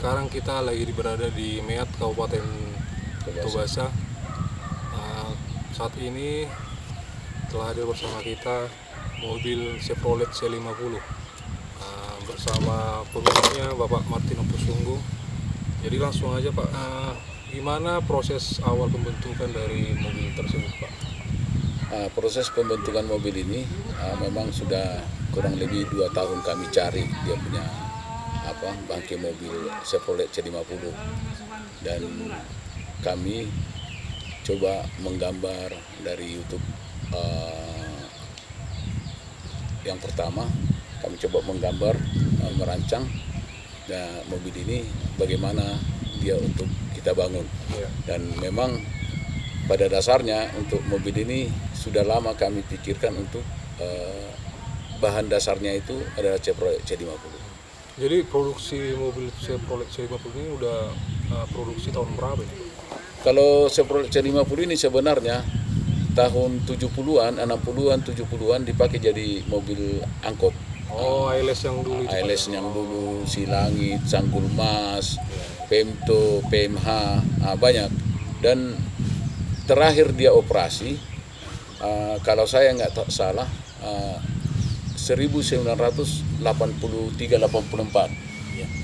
sekarang kita lagi berada di Meat, Kabupaten Tobasa. Saat ini telah hadir bersama kita mobil Chevrolet C50 bersama pemiliknya Bapak Martino Pusunggu. Jadi langsung aja Pak, gimana proses awal pembentukan dari mobil tersebut Pak? Proses pembentukan mobil ini memang sudah kurang lebih 2 tahun kami cari dia punya bangkai mobil Chevrolet C50, dan kami coba menggambar dari YouTube. Yang pertama kami coba menggambar, merancang mobil ini bagaimana dia untuk kita bangun. Dan memang pada dasarnya untuk mobil ini sudah lama kami pikirkan untuk bahan dasarnya itu adalah Chevrolet C50. Jadi produksi mobil Chevrolet C50 ini udah produksi tahun berapa ini? Kalau Chevrolet C50 ini sebenarnya tahun 70-an, 60-an, 70-an dipakai jadi mobil angkot. Oh, ALS yang dulu itu. ALS yang dulu, Silangit, Sanggul Mas, Pemto, PMH, banyak. Dan terakhir dia operasi, kalau saya nggak salah, 1983-84.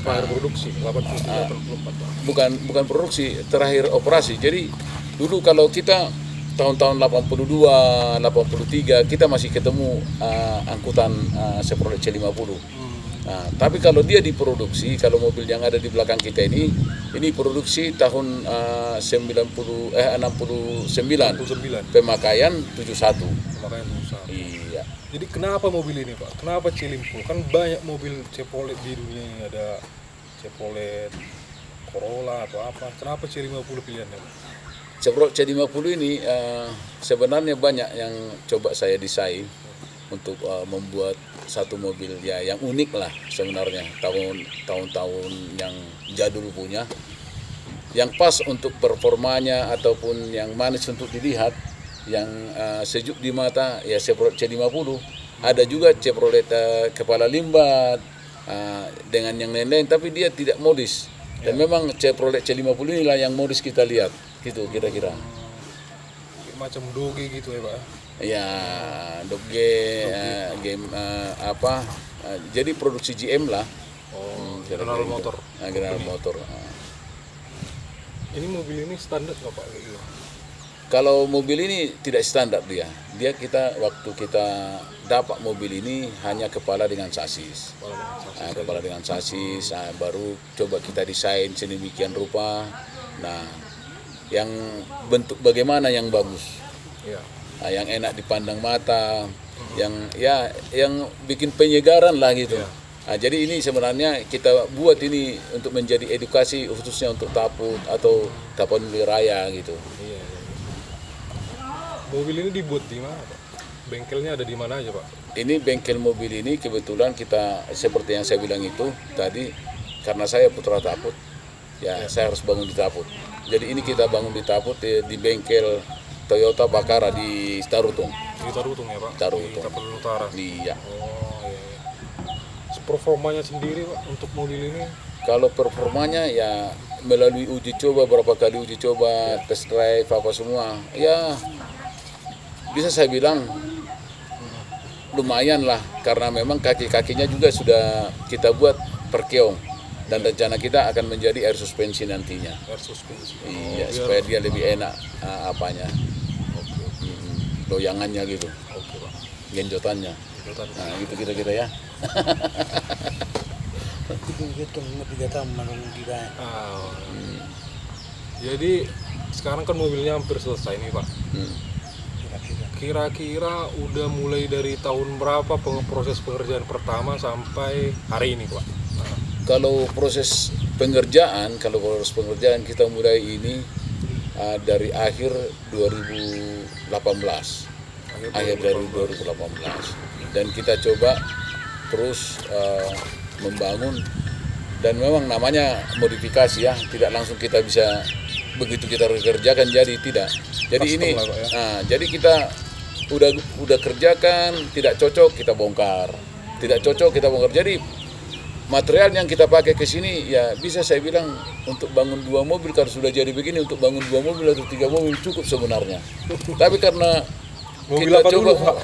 Terakhir produksi 84. Bukan produksi, terakhir operasi. Jadi dulu kalau kita tahun-tahun 82, 83 kita masih ketemu angkutan Chevrolet C50. Tapi kalau dia diproduksi, kalau mobil yang ada di belakang kita ini produksi tahun 69, pemakaian 71. Pemakaian 71. Iya. Jadi kenapa mobil ini Pak? Kenapa C50? Kan banyak mobil Chevrolet di dunia ini, ada Chevrolet Corolla atau apa. Kenapa C50 pilihannya Pak? Chevrolet C50 ini sebenarnya banyak yang coba saya desain untuk membuat satu mobil ya yang unik lah sebenarnya, tahun-tahun yang jadul punya, yang pas untuk performanya ataupun yang manis untuk dilihat, yang sejuk di mata ya Chevrolet C50. Ada juga Chevrolet kepala limbat dengan yang lain-lain, tapi dia tidak modis. Dan memang Chevrolet C50 inilah yang modis kita lihat, gitu kira-kira. Macam doge gitu ya Pak? Ya, doge, game jadi produksi GM lah. Oh, General Motor. General Motor. Ini mobil ini standar nggak Pak? Kalau mobil ini tidak standar dia. Waktu kita dapat mobil ini hanya kepala dengan sasis. Kepala dengan sasis, baru coba kita desain sedemikian rupa. Nah, yang bentuk bagaimana yang bagus, yang enak dipandang mata, yang bikin penyegaran lah gitu. Jadi ini sebenarnya kita buat ini untuk menjadi edukasi khususnya untuk Taput atau Tapanuli Raya gitu. Mobil ini dibuat di mana Pak? Bengkelnya ada di mana aja Pak? Ini bengkel mobil ini kebetulan kita seperti yang saya bilang itu tadi, karena saya putra Taput, saya harus bangun di Taput. Jadi ini kita bangun di Taput di bengkel Toyota Bakara di Tarutung. Di Tarutung ya Pak? Tarutung. Di Tapanuli Utara. Iya. Oh iya. Performanya sendiri Pak untuk mobil ini? Kalau performanya ya melalui uji coba, berapa kali uji coba, test drive apa semua, ya bisa saya bilang lumayan lah, karena memang kaki-kakinya juga sudah kita buat per keong, dan rencana kita akan menjadi air suspensi nantinya. Air suspensi. Iya, supaya dia lebih enak loyangannya gitu. Oke Pak. Genjotannya. Nah, gitu kira-kira ya. Jadi sekarang kan mobilnya hampir selesai nih Pak. Kira-kira udah mulai dari tahun berapa proses pengerjaan pertama sampai hari ini Pak? Kalau proses pengerjaan kita mulai ini dari akhir 2018. Akhir dari 2018. Dan kita coba terus membangun, dan memang namanya modifikasi ya, tidak langsung kita bisa begitu kita kerjakan jadi tidak. Jadi ini jadi kita udah kerjakan, tidak cocok kita bongkar. Jadi material yang kita pakai ke sini ya bisa saya bilang untuk bangun 2 mobil, kalau sudah jadi begini untuk bangun 2 mobil atau 3 mobil cukup sebenarnya. Tapi karena Mobil kita apa coba, dulu, Pak?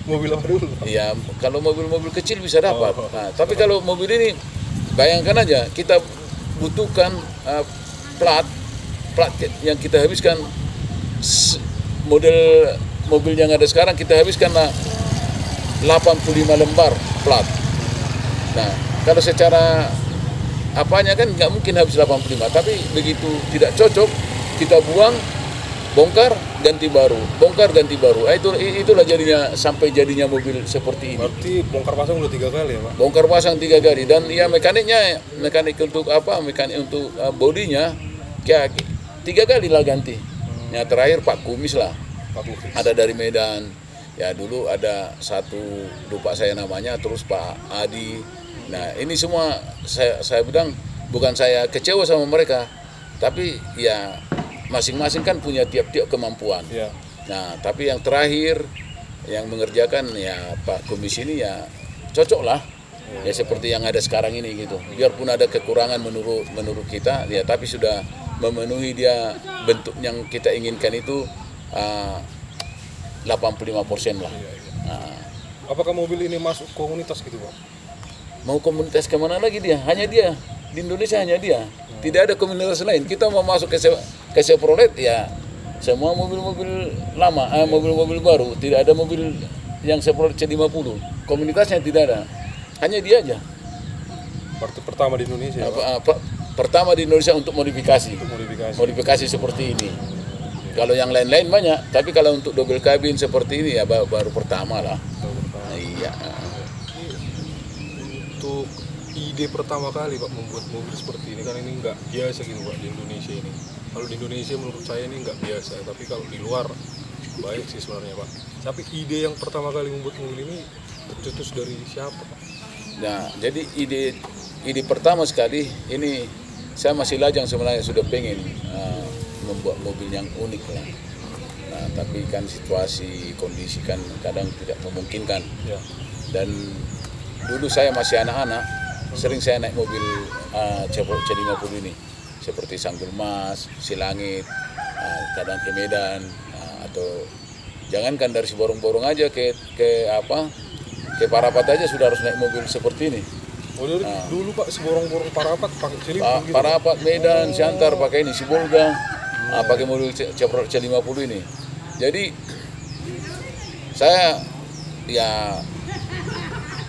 Mobil apa dulu, Pak? ya kalau mobil-mobil kecil bisa dapat. Nah, tapi kalau mobil ini bayangkan aja kita butuhkan plat yang kita habiskan model mobil yang ada sekarang kita habiskan 85 lembar plat. Nah, kalau secara apanya kan nggak mungkin habis 85, tapi begitu tidak cocok kita buang, bongkar ganti baru, bongkar ganti baru. Itulah jadinya sampai jadinya mobil seperti ini. Berarti bongkar pasang udah 3 kali ya, Pak? Bongkar pasang 3 kali dan ya mekanik untuk apa? Mekanik untuk bodinya ya 3 kali lah ganti. Yang terakhir Pak Kumis lah. Pak Lukis. Ada dari Medan. Ya dulu ada satu lupa saya namanya, terus Pak Adi. Nah, ini semua saya bilang bukan saya kecewa sama mereka, tapi ya masing-masing kan punya tiap-tiap kemampuan. Ya. Nah, tapi yang terakhir yang mengerjakan ya Pak Kumis ini ya cocok lah. Ya seperti yang ada sekarang ini gitu. Biarpun ada kekurangan menurut kita, ya tapi sudah memenuhi dia bentuk yang kita inginkan itu 85% lah. Nah, Apakah mobil ini masuk komunitas gitu, Pak? mau komunitas kemana lagi dia? Hanya dia. Di Indonesia hanya dia. Tidak ada komunitas lain. Kita mau masuk ke Chevrolet ya semua mobil-mobil lama, mobil-mobil baru. Tidak ada mobil yang Chevrolet C50. Komunitasnya tidak ada. Hanya dia aja. Berarti pertama di Indonesia, ya, Pak? Pertama di Indonesia untuk modifikasi. Untuk modifikasi. Modifikasi seperti ini. Kalau yang lain-lain banyak, tapi kalau untuk double cabin seperti ini ya baru pertama lah. Pertama. Iya. Untuk ide pertama kali Pak membuat mobil seperti ini kan ini nggak biasa gitu Pak di Indonesia ini. Kalau di Indonesia menurut saya ini nggak biasa, tapi kalau di luar baik sih sebenarnya Pak. Tapi ide yang pertama kali membuat mobil ini tercetus dari siapa Pak? Nah, jadi ide pertama sekali ini saya masih lajang sebenarnya, sudah pengen membuat mobil yang unik lah. Nah, tapi kan situasi kondisi kan kadang tidak memungkinkan. Ya. Dan dulu saya masih anak-anak, sering saya naik mobil Chevrolet C50 ini, seperti Sanggul Mas, Silangit, kadang ke Medan, atau jangankan dari Siborong-Borong aja ke Parapat aja sudah harus naik mobil seperti ini. Oh, dari dulu Pak Siborong-Borong Parapat pakai Cilim gitu. Parapat, Medan, Siantar pakai ini, Sibolga, pakai mobil Chevrolet C50 ini. Jadi saya ya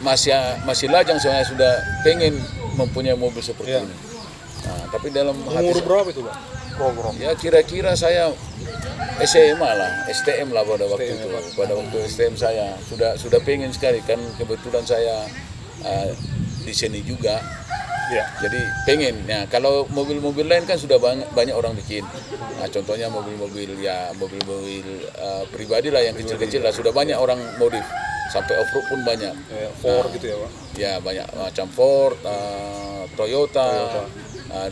masih lajang, saya sudah pengen mempunyai mobil seperti Ya. ini. Nah, tapi dalam hati Umur berapa itu Pak? Program. ya kira-kira saya SMA lah, STM lah pada waktu STM, itu. ya, Pak. Pada waktu STM saya sudah pengen sekali, kan kebetulan saya di sini juga. Ya. Jadi pengen. Nah, kalau mobil-mobil lain kan sudah banyak orang bikin. Nah, contohnya mobil-mobil pribadi lah yang kecil-kecil lah sudah banyak orang modif. Sampai off-road pun banyak. Ford gitu ya Pak. Ya banyak macam Ford, Toyota,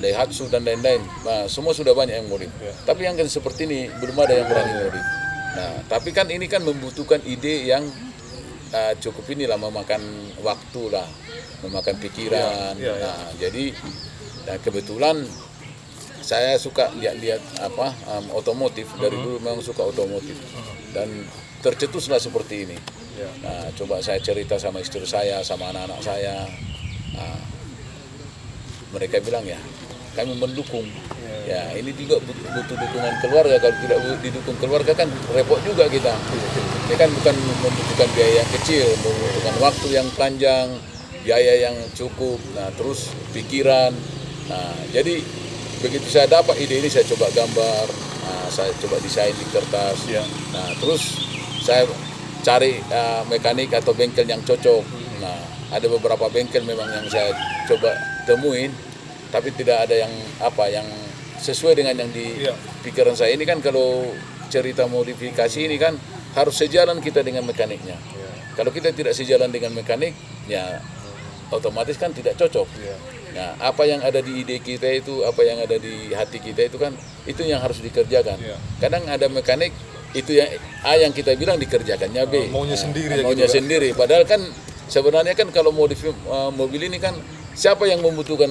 Daihatsu dan lain-lain. Nah, semua sudah banyak yang modif. Ya. Tapi yang kan seperti ini belum ada yang berani modif. Nah, tapi kan ini kan membutuhkan ide yang cukup inilah, memakan waktu lah, memakan pikiran. Ya. Nah, jadi kebetulan saya suka lihat otomotif, dari dulu memang suka otomotif dan tercetuslah seperti ini. Ya. Nah, coba saya cerita sama istri saya, sama anak-anak saya. Nah, mereka bilang ya, kami mendukung. Ya, ini juga butuh dukungan keluarga. Kalau tidak didukung keluarga kan repot juga kita. Ini kan bukan membutuhkan biaya yang kecil, membutuhkan waktu yang panjang, biaya yang cukup. Nah, terus pikiran. Nah, jadi begitu saya dapat ide ini, saya coba gambar, saya coba desain di kertas. Ya. Nah, terus saya cari mekanik atau bengkel yang cocok. Nah, ada beberapa bengkel memang yang saya coba temuin, tapi tidak ada yang sesuai dengan yang di pikiran saya. Ini kan kalau cerita modifikasi ini kan harus sejalan kita dengan mekaniknya. Ya. Kalau kita tidak sejalan dengan mekanik, ya otomatis kan tidak cocok. Ya. Nah, apa yang ada di ide kita itu, apa yang ada di hati kita itu kan itu yang harus dikerjakan. Ya. Kadang ada mekanik itu yang A yang kita bilang dikerjakannya B. Maunya sendiri ya maunya gitu, sendiri. Padahal kan sebenarnya kan kalau modif mobil ini kan siapa yang membutuhkan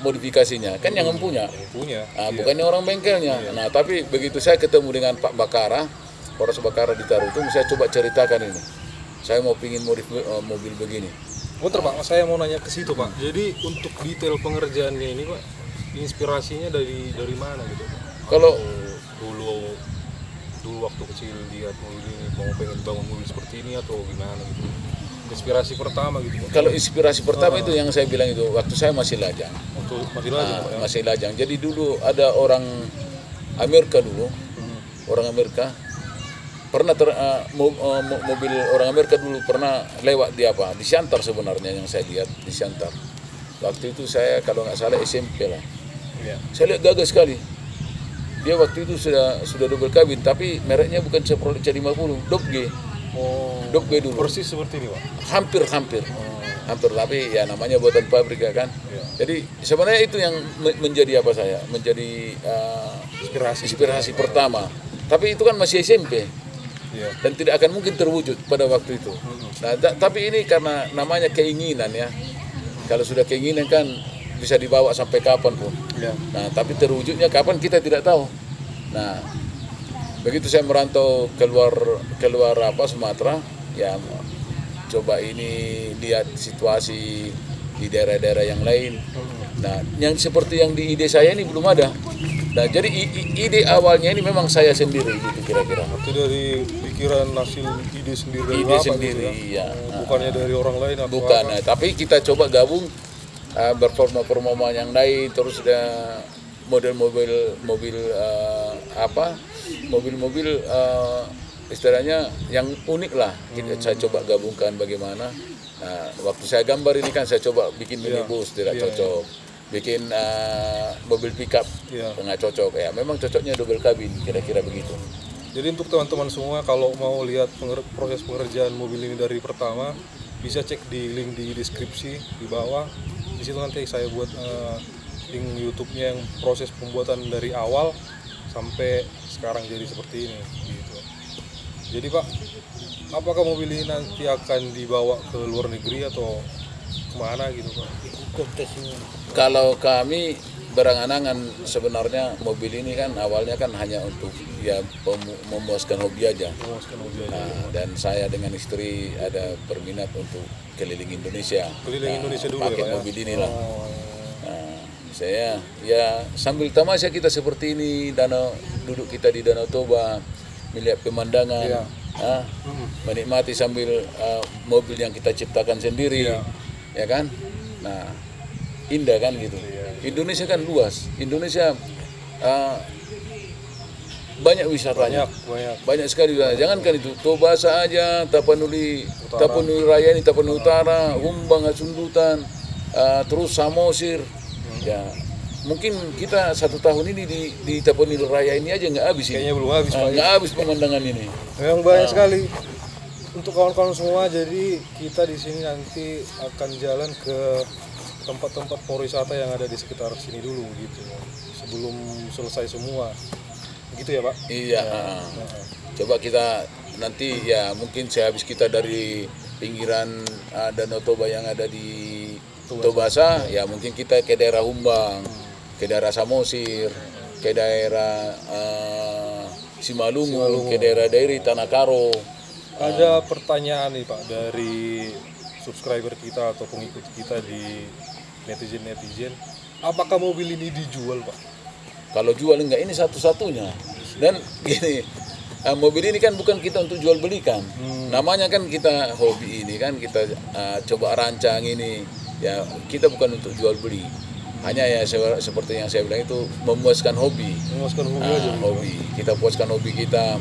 modifikasinya? Kan yang punya. Punya. Nah, bukannya orang bengkelnya. Nah, tapi begitu saya ketemu dengan Pak Bakara, Polres Bakara di Tarutung, saya coba ceritakan ini. Saya mau pingin modif mobil begini. Bentar Pak, saya mau nanya ke situ Pak. Jadi untuk detail pengerjaannya ini Pak, inspirasinya dari mana gitu Pak? Kalau dulu waktu kecil lihat mobil ini, mau pengen bangun mobil seperti ini atau gimana gitu? Inspirasi pertama gitu Pak. Kalau inspirasi pertama itu yang saya bilang itu waktu saya masih lajang. Waktu masih lajang Pak ya? Masih lajang. Jadi dulu ada orang Amerika dulu, orang Amerika pernah mobil orang Amerika dulu pernah lewat di Siantar sebenarnya yang saya lihat di Siantar. Waktu itu saya kalau nggak salah SMP lah. Iya. Saya lihat gagah sekali. Dia waktu itu sudah double kabin tapi mereknya bukan Chevrolet C50, Dodge. Oh. Dodge dulu. Persis seperti ini Pak. Hampir tapi ya namanya buatan pabrik ya kan. Iya. Jadi sebenarnya itu yang menjadi menjadi inspirasi pertama. Tapi itu kan masih SMP. Iya. Dan tidak akan mungkin terwujud pada waktu itu. Nah, tapi ini karena namanya keinginan ya. Kalau sudah keinginan kan bisa dibawa sampai kapan pun. Iya. Nah, tapi terwujudnya kapan kita tidak tahu. Nah, begitu saya merantau keluar Sumatera, ya coba ini lihat situasi di daerah-daerah yang lain. Nah, yang seperti yang di ide saya ini belum ada. Nah, jadi ide awalnya ini memang saya sendiri gitu kira-kira. Itu dari pikiran hasil ide sendiri dari Ide Bapak sendiri, gitu ya? iya. Bukannya dari orang lain atau Bukan, apa? nah, tapi kita coba gabung berforma yang lain, terus ada model-mobil istilahnya yang unik lah. Saya coba gabungkan bagaimana. Nah, waktu saya gambar ini kan saya coba bikin minibus tidak cocok. Bikin mobil pickup nggak cocok ya, memang cocoknya double kabin kira-kira begitu. Jadi untuk teman-teman semua kalau mau lihat proses pengerjaan mobil ini dari pertama bisa cek di link di deskripsi di bawah. Di situ nanti saya buat link YouTube-nya yang proses pembuatan dari awal sampai sekarang jadi seperti ini gitu. Jadi Pak, apakah mobil ini nanti akan dibawa ke luar negeri atau kemana gitu Pak? Kalau kami berangan-angan sebenarnya mobil ini kan awalnya kan hanya untuk ya memuaskan hobi aja. Nah, dan saya dengan istri ada berminat untuk keliling Indonesia. Keliling Indonesia dulu pakai ya Pak mobil ya? inilah. Nah, saya ya sambil tamasya kita seperti ini, duduk kita di Danau Toba, melihat pemandangan, menikmati sambil mobil yang kita ciptakan sendiri, ya kan? Nah, indah kan gitu. Indonesia kan luas. Indonesia banyak wisatanya. Banyak sekali wisata. Jangankan itu, Tobasa aja, Tapanuli Raya ini, Tapanuli Utara, Humbang, Sundutan, terus Samosir. Ya, mungkin kita 1 tahun ini di Tapanuli Raya ini aja nggak habis. Kayaknya belum habis Pak. Nggak habis pemandangan ini. Memang banyak sekali. Untuk kawan-kawan semua, jadi kita di sini nanti akan jalan ke tempat-tempat pariwisata yang ada di sekitar sini dulu gitu, sebelum selesai semua, gitu ya Pak? Iya. Coba kita nanti ya mungkin sehabis kita dari pinggiran Danau Toba yang ada di Tobasa, ya mungkin kita ke daerah Humbang, ke daerah Samosir, ke daerah Simalungun, ke daerah Tanah Karo. Ada pertanyaan nih Pak dari subscriber kita atau pengikut kita di netizen, apakah mobil ini dijual Pak? Kalau jual enggak, ini satu-satunya. Dan gini, mobil ini kan bukan kita untuk jual belikan. Namanya kan kita hobi ini kan kita coba rancang ini. Ya kita bukan untuk jual beli. Hanya ya seperti yang saya bilang itu memuaskan hobi. Memuaskan hobi aja. Hobi. Kita puaskan hobi kita.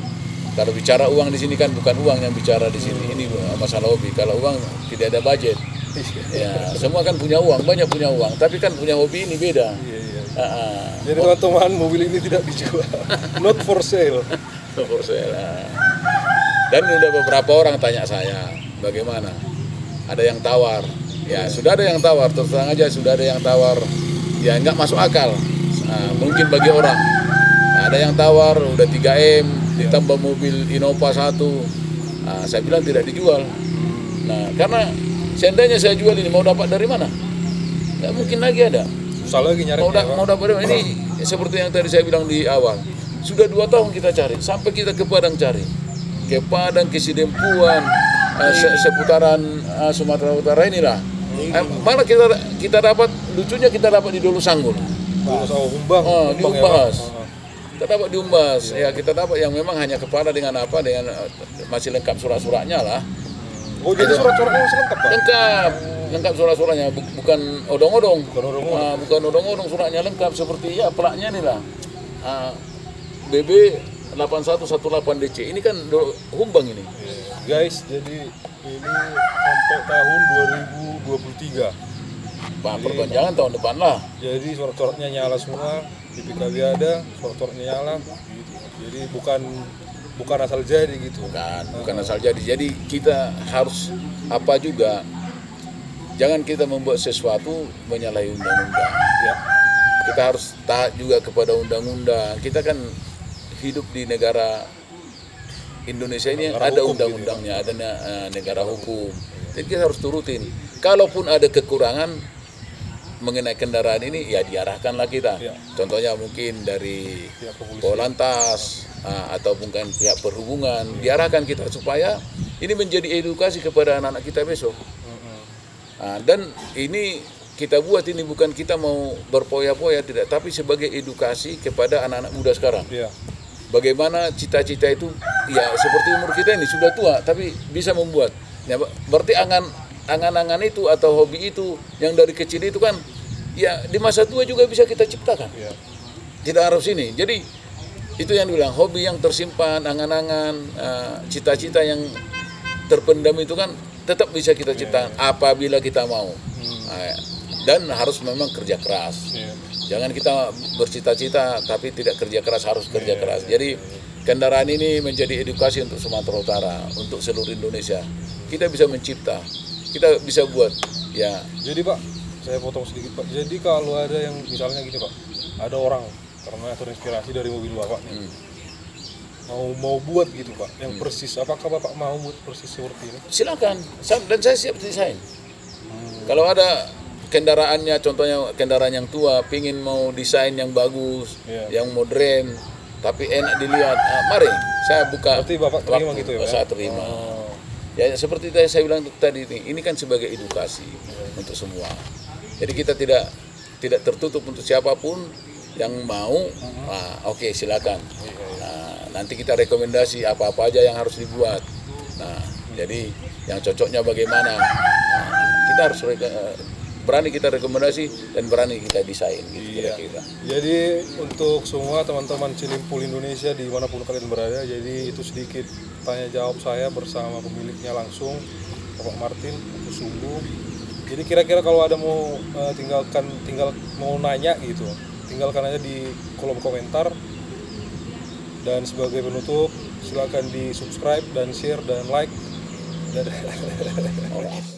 Kalau bicara uang di sini kan bukan uang yang bicara di sini. Ini masalah hobi. Kalau uang tidak ada budget. Ya, semua kan punya uang, banyak punya uang. Tapi kan punya hobi ini beda. Jadi teman-teman, mobil ini tidak dijual. Not for sale. Not for sale. Dan udah beberapa orang tanya saya, bagaimana? Ada yang tawar. Ya, sudah ada yang tawar. Terus terang aja sudah ada yang tawar. Ya, nggak masuk akal. Mungkin bagi orang. Ada yang tawar udah 3M ditambah mobil Innova 1. Saya bilang tidak dijual. Nah, karena seandainya saya jual ini mau dapat dari mana? nggak mungkin lagi ada. Susah lagi nyari. Mau dapat ini seperti yang tadi saya bilang di awal. Sudah 2 tahun kita cari, sampai kita ke Padang cari, ke Padang, ke Sidempuan, seputaran Sumatera Utara inilah. Malah kita dapat, lucunya kita dapat di Dolu Sanggul. Humbang. Di Umbas. Kita dapat di Umbas. Ya kita dapat yang memang hanya kepala dengan masih lengkap surat-suratnya lah. Oh jadi surat-suratnya masih lengkap, Pak? Lengkap surat-suratnya, bukan odong-odong. Bukan odong-odong, suratnya lengkap seperti ya pelaknya nih lah. BB 8118DC ini kan Humbang ini. Guys, jadi ini sampai tahun 2023. Perpanjangan tahun depan lah. Jadi surat-suratnya nyala semua, PPKB ada, surat-suratnya nyala. Gitu. Jadi bukan asal jadi gitu. Bukan asal jadi. Jadi kita harus apa juga. Jangan kita membuat sesuatu menyalahi undang-undang. Ya. Kita harus taat juga kepada undang-undang. Kita kan hidup di negara Indonesia ini ada undang-undangnya, ada negara hukum. Jadi kita harus turutin. Kalaupun ada kekurangan mengenai kendaraan ini, ya diarahkanlah kita. Ya. Contohnya mungkin dari Polantas atau mungkin pihak perhubungan, diarahkan kita supaya ini menjadi edukasi kepada anak-anak kita besok. Dan ini kita buat ini bukan kita mau berpoya-poya, tidak, tapi sebagai edukasi kepada anak-anak muda sekarang. Ya. Bagaimana cita-cita itu, ya seperti umur kita ini sudah tua, tapi bisa membuat. Ya, berarti angan-angan itu atau hobi itu yang dari kecil itu kan, ya di masa tua juga bisa kita ciptakan. Ya. Tidak harus ini. Jadi itu yang dibilang hobi yang tersimpan, angan-angan, cita-cita yang terpendam itu kan tetap bisa kita ciptakan apabila kita mau. Dan harus memang kerja keras. Jangan kita bercita-cita tapi tidak kerja keras, harus kerja keras. Jadi kendaraan ini menjadi edukasi untuk Sumatera Utara, untuk seluruh Indonesia. Kita bisa mencipta, kita bisa buat. Ya. Jadi Pak, saya potong sedikit Pak. Jadi kalau ada yang misalnya gini Pak, ada orang karena terinspirasi dari mobil Bapak nih, mau buat gitu Pak, yang persis. Apakah Bapak mau buat persis seperti ini? Silakan, dan saya siap desain. Kalau ada kendaraannya, contohnya kendaraan yang tua, pingin mau desain yang bagus, yang modern, tapi enak dilihat, mari saya buka. Berarti Bapak terima gitu ya? Saya terima. Ya seperti yang saya bilang tadi, ini kan sebagai edukasi untuk semua. Jadi kita tidak tertutup untuk siapapun yang mau. Oke, silakan. Nanti kita rekomendasi apa-apa aja yang harus dibuat. Jadi yang cocoknya bagaimana? Kita harus berani kita rekomendasi dan berani kita desain gitu kira-kira. Jadi untuk semua teman-teman Cilimpul Indonesia dimanapun kalian berada, jadi itu sedikit tanya jawab saya bersama pemiliknya langsung, Bapak Martin Sungguh. Jadi kira-kira kalau ada mau tinggal mau nanya gitu, tinggalkan aja di kolom komentar. Dan sebagai penutup, silakan di subscribe dan share dan like.